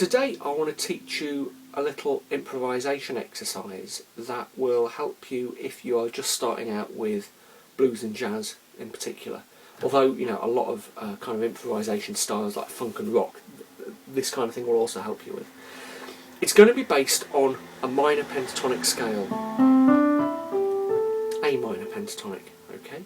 Today I want to teach you a little improvisation exercise that will help you if you are just starting out with blues and jazz in particular. Although, you know, a lot of kind of improvisation styles like funk and rock, this kind of thing will also help you with. It's going to be based on a minor pentatonic scale, A minor pentatonic, okay?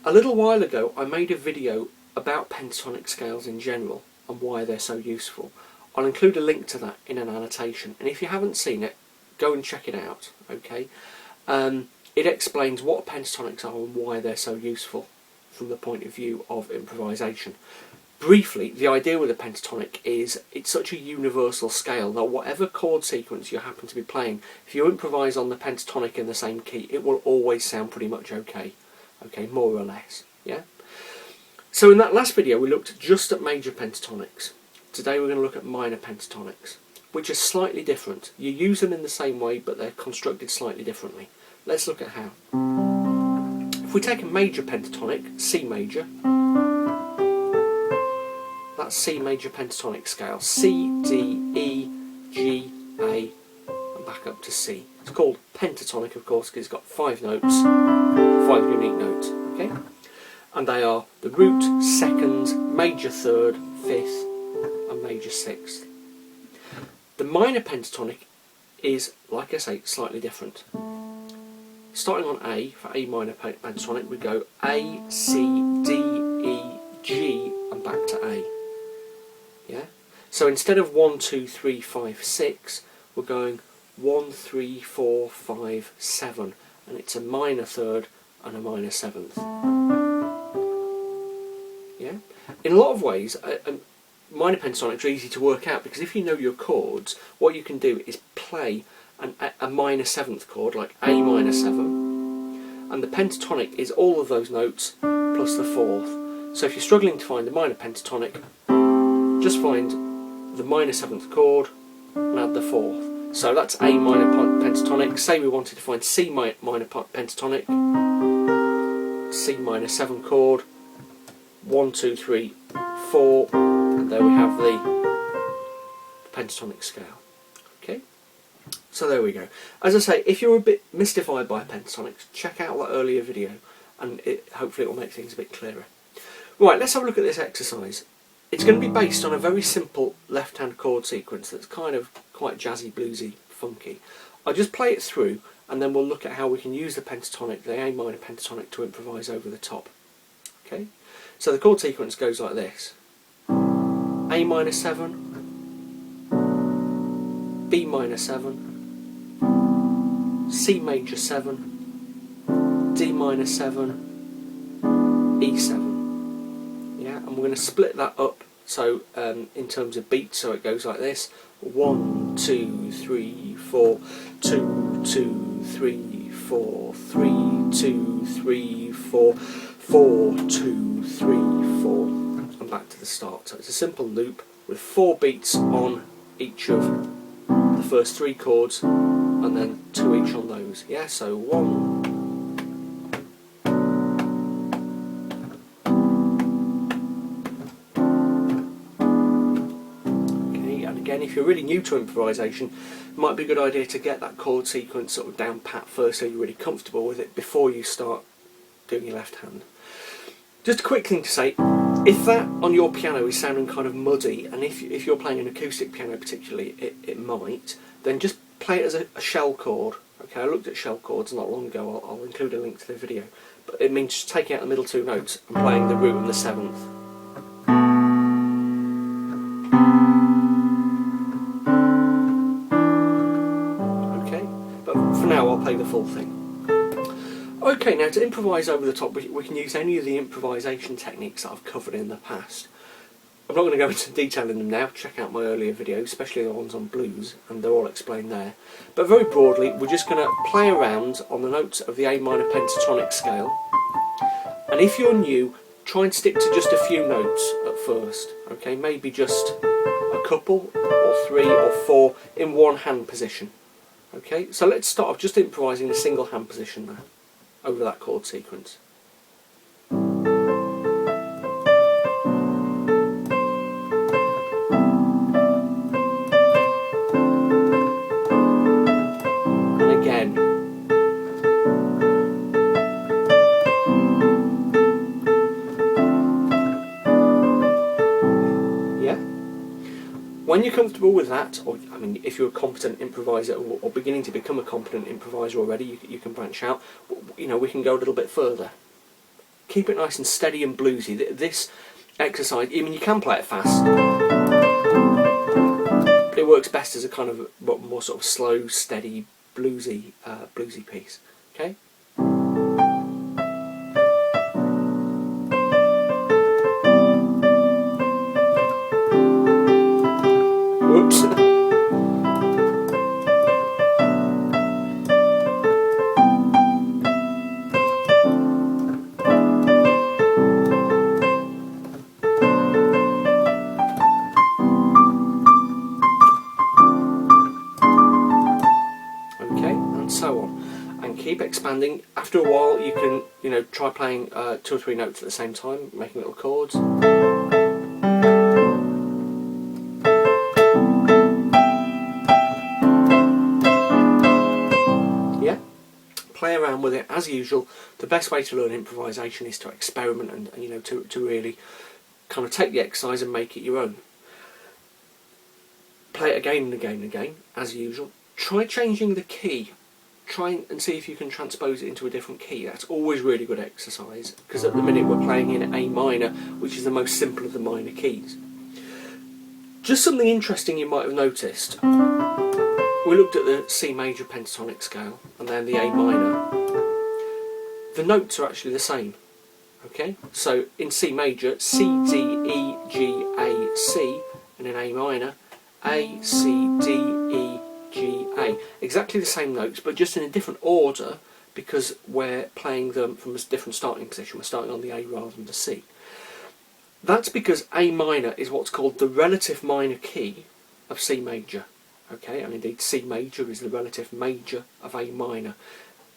A little while ago I made a video about pentatonic scales in general and why they're so useful. I'll include a link to that in an annotation, and if you haven't seen it, go and check it out, okay? It explains what pentatonics are and why they're so useful from the point of view of improvisation. Briefly, the idea with a pentatonic is it's such a universal scale that whatever chord sequence you happen to be playing, if you improvise on the pentatonic in the same key, it will always sound pretty much okay, more or less, yeah? So in that last video we looked just at major pentatonics. Today we're going to look at minor pentatonics, which are slightly different. You use them in the same way, but they're constructed slightly differently. Let's look at how. If we take a major pentatonic, C major, that's C major pentatonic scale. C, D, E, G, A, and back up to C. It's called pentatonic, of course, because it's got 5 notes, 5 unique notes, okay? And they are the root, second, major third, fifth, and major sixth. The minor pentatonic is, like I say, slightly different. Starting on A, for A minor pentatonic, we go A, C, D, E, G, and back to A. Yeah? So instead of 1, 2, 3, 5, 6, we're going 1, 3, 4, 5, 7, and it's a minor third and a minor seventh. Yeah? In a lot of ways, minor pentatonics are easy to work out because if you know your chords, what you can do is play a minor seventh chord, like A minor 7, and the pentatonic is all of those notes plus the fourth. So if you're struggling to find the minor pentatonic, just find the minor 7th chord and add the fourth. So that's A minor pentatonic. Say we wanted to find C minor pentatonic, C minor 7 chord, 1, 2, 3, 4, and there we have the pentatonic scale. Okay, so there we go. As I say, if you're a bit mystified by pentatonics, check out that earlier video, and hopefully it will make things a bit clearer. Right, let's have a look at this exercise. It's going to be based on a very simple left-hand chord sequence that's kind of quite jazzy, bluesy, funky. I'll just play it through, and then we'll look at how we can use the pentatonic, the A minor pentatonic, to improvise over the top. Okay, so the chord sequence goes like this: A minor 7, B minor 7, C major 7, D minor 7, E7. Yeah, and we're going to split that up so in terms of beats, so it goes like this: 1, 2, 3, 4, 2, 2, 3, 4, 3, 2, 3, 4, 4, 2, 3, 4, and back to the start. So it's a simple loop with 4 beats on each of the first 3 chords, and then 2 each on those. Yeah, so 1. Okay, and again, if you're really new to improvisation, it might be a good idea to get that chord sequence sort of down pat first, so you're really comfortable with it before you start doing your left hand. Just a quick thing to say, if that on your piano is sounding kind of muddy, and if you're playing an acoustic piano particularly, it might, then just play it as a shell chord. Okay, I looked at shell chords not long ago, I'll include a link to the video, but it means just taking out the middle 2 notes and playing the root and the 7th. Okay, but for now I'll play the full thing. Okay, now to improvise over the top, we can use any of the improvisation techniques that I've covered in the past. I'm not going to go into detail in them now. Check out my earlier videos, especially the ones on blues, and they're all explained there. But very broadly, we're just going to play around on the notes of the A minor pentatonic scale. And if you're new, try and stick to just a few notes at first. Okay, maybe just a couple, or 3 or 4 in one hand position. Okay, so let's start off just improvising the single hand position there, over that chord sequence. when you're comfortable with that, or I mean, if you're a competent improviser or beginning to become a competent improviser already, you can branch out. You know, we can go a little bit further. Keep it nice and steady and bluesy. This exercise, I mean, you can play it fast, but it works best as a kind of more sort of slow, steady, bluesy piece. Okay. Whoops. Okay, and so on, and keep expanding. After a while, you can, you know, try playing 2 or 3 notes at the same time, making little chords. Yeah, play around with it as usual. The best way to learn improvisation is to experiment and you know, to really kind of take the exercise and make it your own. Play it again and again and again, as usual. Try changing the key. Try and see if you can transpose it into a different key. That's always really good exercise, because at the minute we're playing in A minor, which is the most simple of the minor keys. Just something interesting you might have noticed. We looked at the C major pentatonic scale and then the A minor. The notes are actually the same. Okay, so in C major, C, D, E, G, A, C, and in A minor, A, C, D, E, G, A. Exactly the same notes, but just in a different order, because we're playing them from a different starting position. We're starting on the A rather than the C. That's because A minor is what's called the relative minor key of C major. Okay, and indeed C major is the relative major of A minor.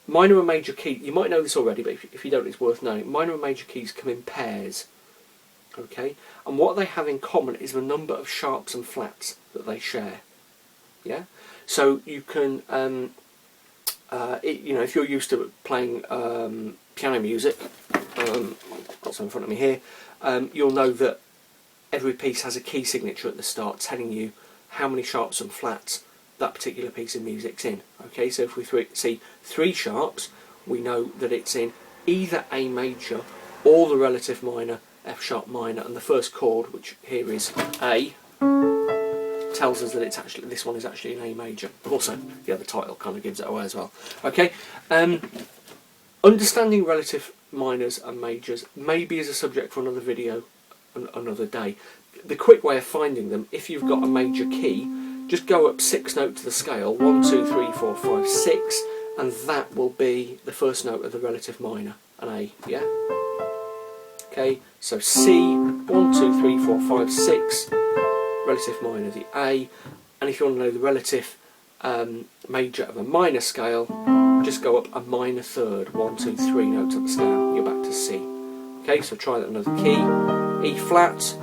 Minor and major key, you might know this already, but if you don't, it's worth knowing. Minor and major keys come in pairs. Okay, and what they have in common is the number of sharps and flats that they share. Yeah, so you can, you know, if you're used to playing piano music, got some in front of me here, you'll know that every piece has a key signature at the start telling you how many sharps and flats that particular piece of music's in. Okay, so if we see 3 sharps, we know that it's in either A major or the relative minor F sharp minor, and the first chord, which here is A, tells us that it's actually, this one is actually in A major. Also, yeah, the title kind of gives it away as well. Okay, understanding relative minors and majors maybe is a subject for another video another day. The quick way of finding them, if you've got a major key, just go up 6 notes to the scale, 1, 2, 3, 4, 5, 6, and that will be the first note of the relative minor, an A, yeah? Okay, so C, 1, 2, 3, 4, 5, 6, relative minor, the A, and if you want to know the relative major of a minor scale, just go up a minor third, 1, 2, 3 notes up the scale, you're back to C. Okay, so try that another key, E flat,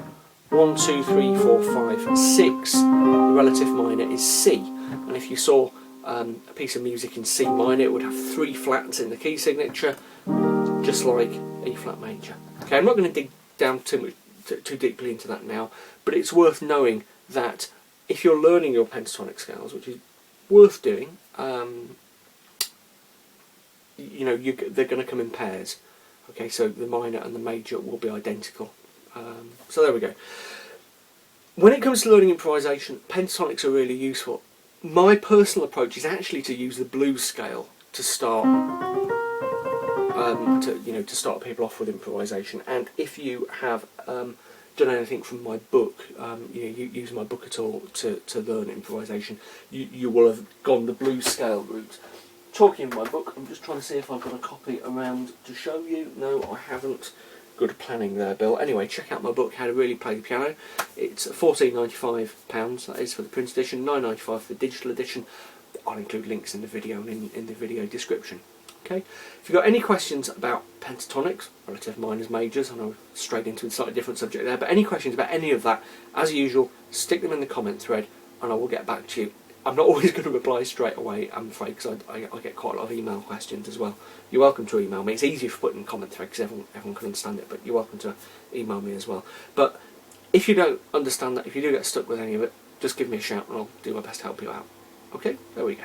1, 2, 3, 4, 5, 6, the relative minor is C, and if you saw a piece of music in C minor, it would have 3 flats in the key signature, just like E flat major. Okay, I'm not going to dig down too deeply into that now, but it's worth knowing that if you're learning your pentatonic scales, which is worth doing, you know, they're going to come in pairs. Okay, so the minor and the major will be identical. So there we go. When it comes to learning improvisation, pentatonics are really useful. My personal approach is actually to use the blues scale to start, to start people off with improvisation. And if you have done anything from my book, you use my book at all to learn improvisation, you will have gone the blues scale route. Talking of my book, I'm just trying to see if I've got a copy around to show you. No, I haven't. Good planning there, Bill. Anyway, check out my book, How to Really Play the Piano. It's £14.95, that is for the print edition, £9.95 for the digital edition. I'll include links in the video and in the video description. Okay. If you've got any questions about pentatonics, relative minors, majors, I know straight into a slightly different subject there, but any questions about any of that, as usual, stick them in the comment thread and I will get back to you. I'm not always going to reply straight away, I'm afraid, because I get quite a lot of email questions as well. You're welcome to email me. It's easier if you put it in the comment thread because everyone can understand it, but you're welcome to email me as well. But if you don't understand that, if you do get stuck with any of it, just give me a shout and I'll do my best to help you out. Okay, there we go.